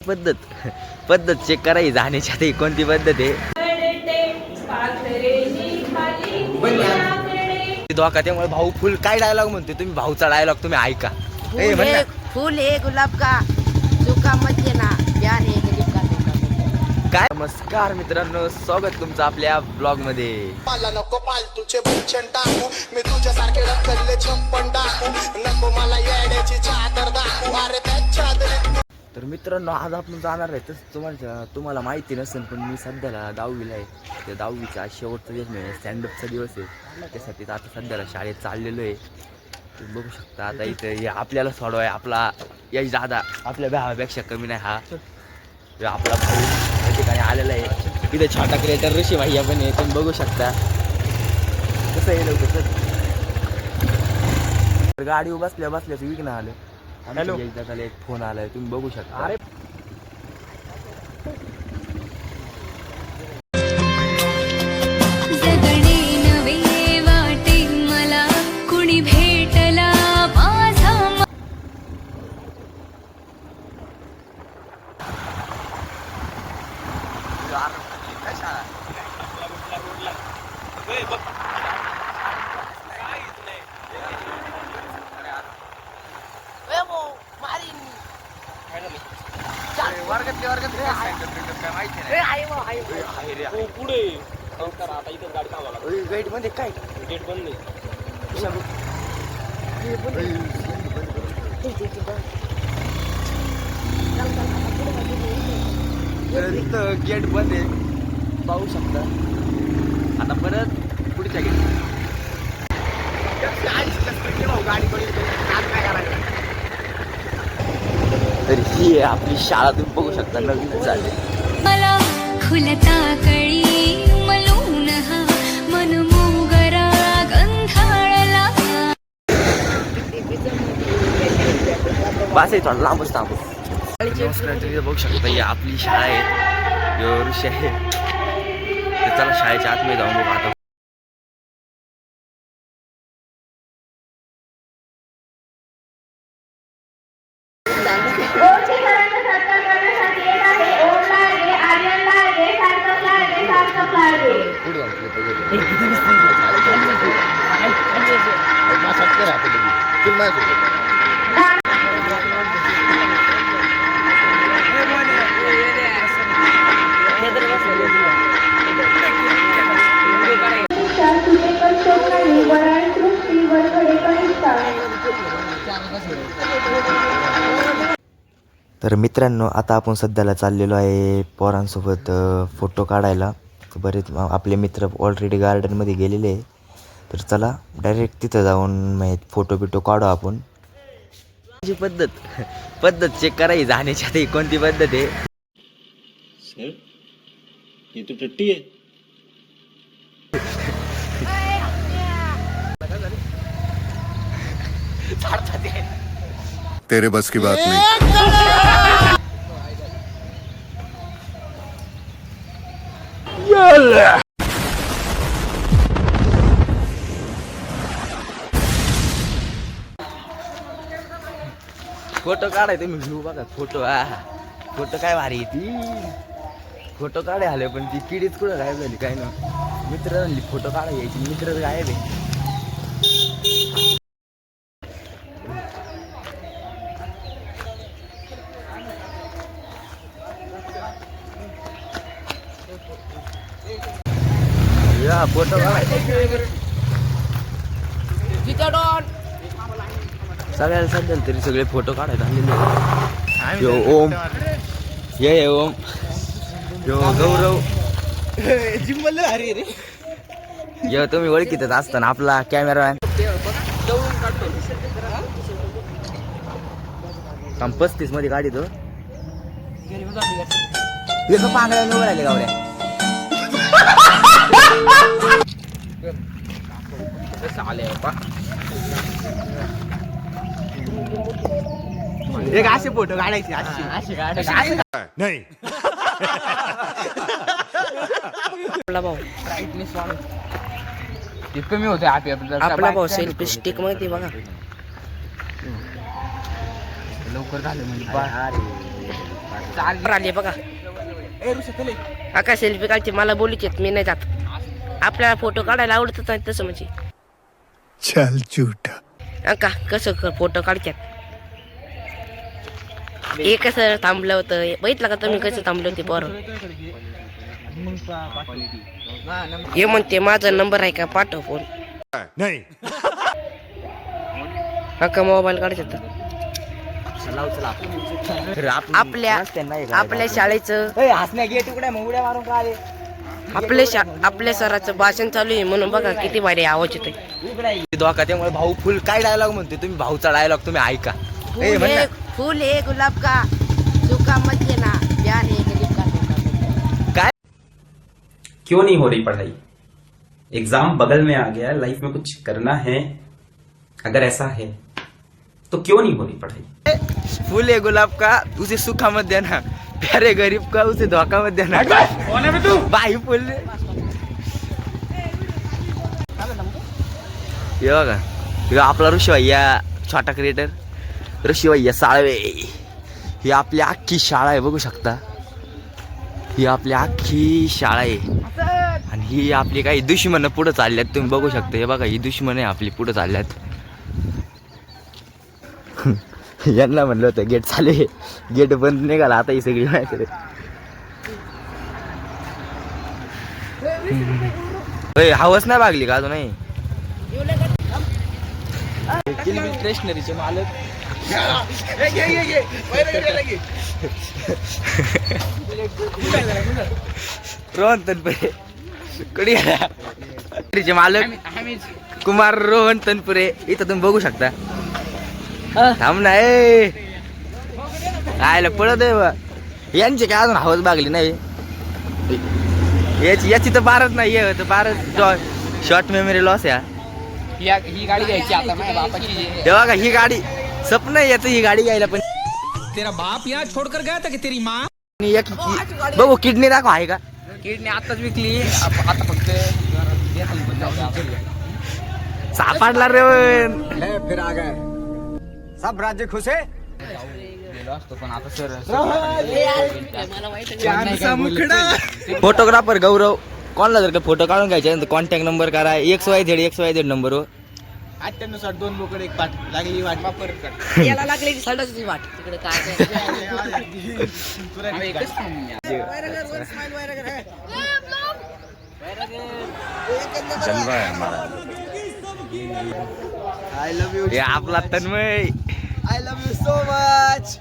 पद्धत पद्धत चेक करायची जाण्याची आता कोणती पद्धत आहे धोका त्यामुळे भाऊ फुल काय डायलॉग म्हणते तुम्ही भाऊचा डायलॉग तुम्ही ऐका फूल है गुलाब का चुका मत ना प्यार है गरीब का काय नमस्कार मित्रांनो स्वागत तुमचं आपल्या ब्लॉग मध्ये मला नको पालतूचे भूषण टाकू मी तुझ्यासारखे रखडले छप्पन टाकू नको मला येड्याची चादर दाखवू अरे त्या चादरीत तर मित्रांनो आज आपण जाणार आहे तसं तुम्हाला माहिती नसेल पण मी सध्याला 10वीला आहे त्या 10वीचा शेवटचा दिवस म्हणजे स्टँडअपचा दिवस आहे त्यासाठी आता सध्याला शाळेत चाललेलो आहे तुम्ही बघू शकता आता इथं आपल्याला सोडवाय आपला यश दादा आपल्या भावापेक्षा कमी नाही हा आपला भाऊ त्या ठिकाणी आलेला आहे इथे छोटा क्रिएटर ऋषी भाई पण आहे तुम्ही बघू शकता कसं आहे लवकर गाडी बसल्या बसल्याच विघ्न आलं हॅलो दादाला एक फोन आलाय तुम्ही बघू शकता अरे जगणे नवे वाटे मला कुणी भेटला माझा गेट मध्ये काय गेट बंद नाही गेट बंद आहे पाहू शकता आता परत पुढच्या गेट तर ही आहे आपली शाळा तुम्ही बघू शकता नवीन झाली मला खुलता कळी मलून हा मन मोगरा गंधाळला बस आहे थोडा लांबच थांबू नमस्कार तुम्ही बघू शकता ही आपली शाळा आहे यो ऋषी आहे तर चला शाळेच्या आतमध्ये जाऊन बघू आता तर मित्रांनो आता आपण सध्याला चाललेलो आहे पोरांसोबत फोटो काढायला बरेच आपले मित्र ऑलरेडी गार्डनमध्ये गेलेले आहे तर चला डायरेक्ट तिथं जाऊन फोटो बिटो काढू आपण पद्धत चेक करायची जाण्याची आता कोणती पद्धत आहे सर ये तो टट्टी है तेरे बस की बात नहीं फोटो काढाय तुम्ही व्ह्यू बघा फोटो फोटो काय भारी आहे ती फोटो काढाय आले पण ती किडीच कुठं गायब झाली काय ना मित्र फोटो काढाय यायची मित्र गायब आहे या फोटो सगळ्याला सध्या तरी सगळे फोटो काढायला आलेले यो ओम ये ओम यो गौरव जिम्मल अरे रे यो तुम्ही ओळखीतच असताना आपला कॅमेरामॅन 35 मध्ये गाडी तो पांगड्या उभं राहिले गावड्या एक असे फोटो काढायचे नहीं आपला भाऊ ब्राईटनेस ते कमी होते आपला भाऊ सेल्फी स्टिक मध्ये बघा लवकर झालं म्हणजे आले बघा काका सेल्फी काढते मला बोलूच येत मी नाही जात आपल्याला फोटो काढायला आवडतच नाही तसं म्हणजे चल झूठा का कसं फोटो काढतात हे कसं थांबलं होतं बघितलं का तुम्ही कसं थांबले होते पोरं हे म्हणते माझा नंबर आहे का पाठव फोन नहीं का मोबाईल काढतात आपल्या शाळेचं आपल्या सराचं भाषण चालू आहे म्हणून बघा किती भारी आवाज येतोय धोका त्यामुळे भाऊ फुल काय डायलॉग म्हणते तुम्ही भाऊचा डायलॉग तुम्ही ऐका फूल है गुलाब का सूखा मत देना प्यार है गरीब का क्यों नहीं हो रही पढ़ाई? एग्जाम बगल में आ गया, लाइफ में कुछ करना है, अगर ऐसा है तो क्यों नहीं हो रही पढ़ाई? फूल है गुलाब का उसे सूखा मत देना प्यारे गरीब का उसे धोखा मत देना भाई फुल हे बघा हे आपला ऋषी भैया छोटा क्रिएटर ऋषी भैया साळवे ही आपली अख्खी शाळा आहे बघू शकता ही आपली अख्खी शाळा आहे आणि ही आपली काही दुश्मन पुढे चालल्यात तुम्ही बघू शकता हे बघा ही दुश्मन आहे आपली पुढे चालल्यात यांना म्हणलं होतं गेट चाले गेट बंद निघाला आता ही सगळी माहिती हवस नाही भागली का अजून नाही स्टेशनरीचे मालक रोहन तनपुरे कधी चे मालक कुमार रोहन तनपुरे इथं तुम्ही बघू शकता थांब ना आयला पळत आहे यांची काय अजून हवस भागली नाही याची तर बारच नाही तर बारच शॉर्ट मेमरी लॉस आहे ही गाडी घ्यायची आता माझ्या बापाची तेव्हा का ही गाडी स्वप्न याचं ही गाडी घ्यायला पण तेरा बाप यहाँ छोड़कर गया था कि तेरी माँ बघू किडनी दाखव आहे का किडनी आताच विकली आता फक्त सापडला रे फिर आ गए सब राज्य खुश है पण आता सर फोटोग्राफर गौरव कोणाला जर का फोटो काढून घ्यायचे तर कॉन्टॅक्ट नंबर करा XYZ नंबरवर 98 बोकड एक पाठ लागली वाट वापर याला लागली सडाची वाट तिकडे आय लव्ह यू आपला Tanmay I love you so much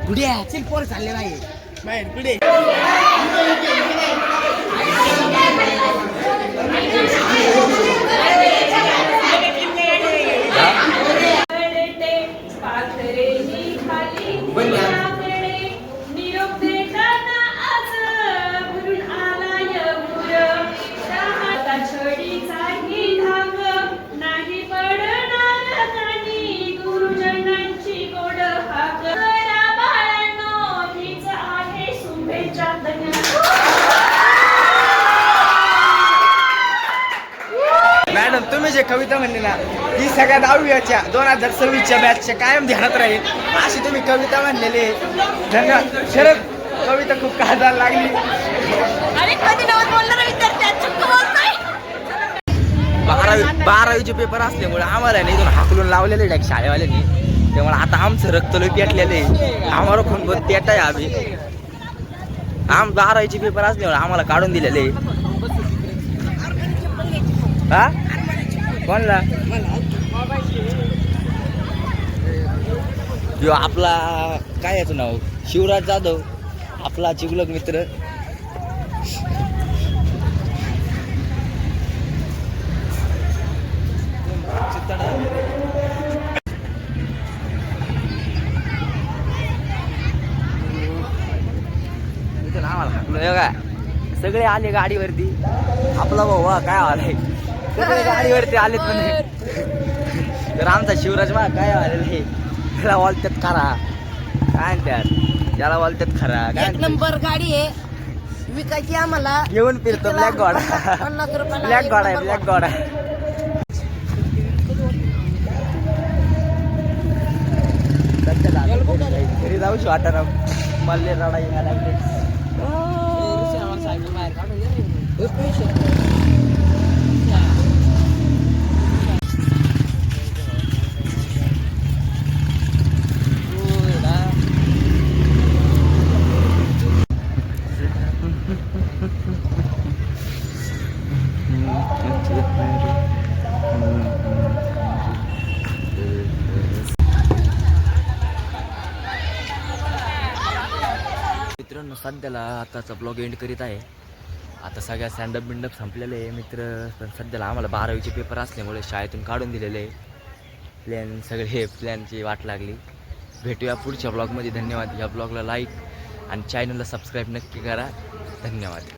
गुड्या चल पोर चालले नाही मॅडम तुम्ही जे कविता म्हणले ना ही सगळ्या 10वीच्या 2026च्या बॅचच्या कायम ध्यानात राहील अशी तुम्ही कविता म्हणलेली धन्यवाद शरद कविता खूप काळजाला लागली 12वीचे पेपर असल्यामुळे आम्हाला नाही इथून हाकलून लावलेले डायरेक्ट शाळेवाल्यांनी त्यामुळे आता आमचं रक्त लय पेटलेले आम्हाला खून बहुत पेट आहे आम्ही 12वीचे पेपर असल्यामुळे आम्हाला काढून दिलेले हा कोणला जो आपला काय याचं नाव शिवराज जाधव आपला चिगलक मित्र सगळे आले गाडीवरती आपला भाऊ काय आलाय सगळे गाडीवरती आलेत पण तर आमचा शिवराज मा काय आलेले त्याला बोलतात खरा काय त्यात त्याला बोलतात खरा काय एक नंबर गाडी आहे विकायची आम्हाला घेऊन फिरतो ब्लॅक गॉड 50 रुपयाला ब्लॅक गॉड आहे ब्लॅक गॉड आहे कशी वाटणार मला रडा यायला लागले. मित्रांनो सध्याला आताचा ब्लॉग एंड करीत आहे. आता सगळ्या स्टँडअप बिंडअप संपलेले आहे मित्र. पण सध्याला आम्हाला 12वीचे पेपर असल्यामुळे शाळेतून काढून दिलेले आहे. प्लॅन सगळे प्लॅनची वाट लागली. भेटूया पुढच्या ब्लॉगमध्ये. धन्यवाद. या ब्लॉगला लाईक आणि चॅनलला सबस्क्राईब नक्की करा. धन्यवाद.